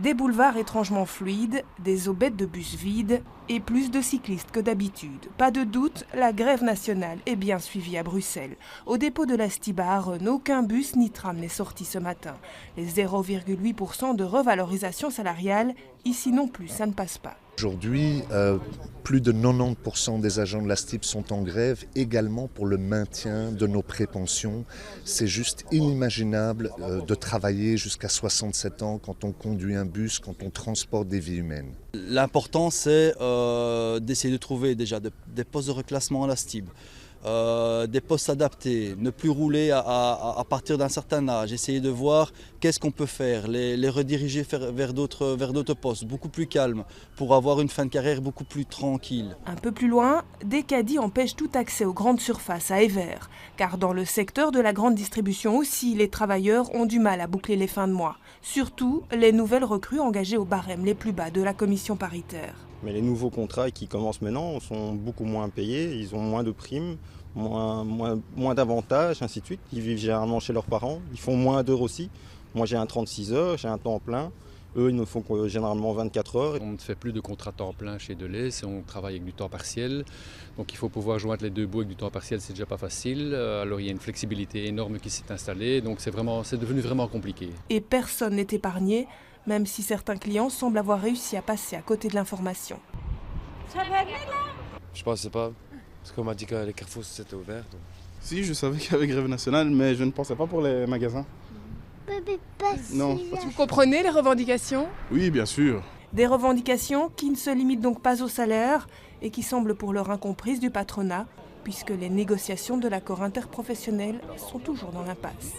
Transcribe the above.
Des boulevards étrangement fluides, des aubettes de bus vides et plus de cyclistes que d'habitude. Pas de doute, la grève nationale est bien suivie à Bruxelles. Au dépôt de la Stiba à Renault, aucun bus ni tram n'est sorti ce matin. Les 0,8% de revalorisation salariale, ici non plus, ça ne passe pas. Aujourd'hui, plus de 90% des agents de la STIB sont en grève également pour le maintien de nos prépensions. C'est juste inimaginable de travailler jusqu'à 67 ans quand on conduit un bus, quand on transporte des vies humaines. L'important, c'est d'essayer de trouver déjà des postes de reclassement à la STIB. Des postes adaptés, ne plus rouler à partir d'un certain âge, essayer de voir qu'est-ce qu'on peut faire, les rediriger vers d'autres postes, beaucoup plus calmes, pour avoir une fin de carrière beaucoup plus tranquille. Un peu plus loin, des caddies empêchent tout accès aux grandes surfaces à Evere, car dans le secteur de la grande distribution aussi, les travailleurs ont du mal à boucler les fins de mois. Surtout, les nouvelles recrues engagées au barème les plus bas de la commission paritaire. Mais les nouveaux contrats qui commencent maintenant sont beaucoup moins payés, ils ont moins de primes, moins d'avantages, ainsi de suite. Ils vivent généralement chez leurs parents, ils font moins d'heures aussi. Moi j'ai un 36 heures, j'ai un temps plein. Eux, ils ne font généralement 24 heures. On ne fait plus de contrat temps plein chez Deleuze, on travaille avec du temps partiel. Donc il faut pouvoir joindre les deux bouts avec du temps partiel, c'est déjà pas facile. Alors il y a une flexibilité énorme qui s'est installée, donc c'est devenu vraiment compliqué. Et personne n'est épargné, même si certains clients semblent avoir réussi à passer à côté de l'information. Je pensais pas, parce qu'on m'a dit que les carrefours c'était ouvert. Donc. Si, je savais qu'il y avait grève nationale, mais je ne pensais pas pour les magasins. Non. Vous comprenez les revendications ? Oui, bien sûr. Des revendications qui ne se limitent donc pas au salaire et qui semblent pour l'heure incomprises du patronat, puisque les négociations de l'accord interprofessionnel sont toujours dans l'impasse.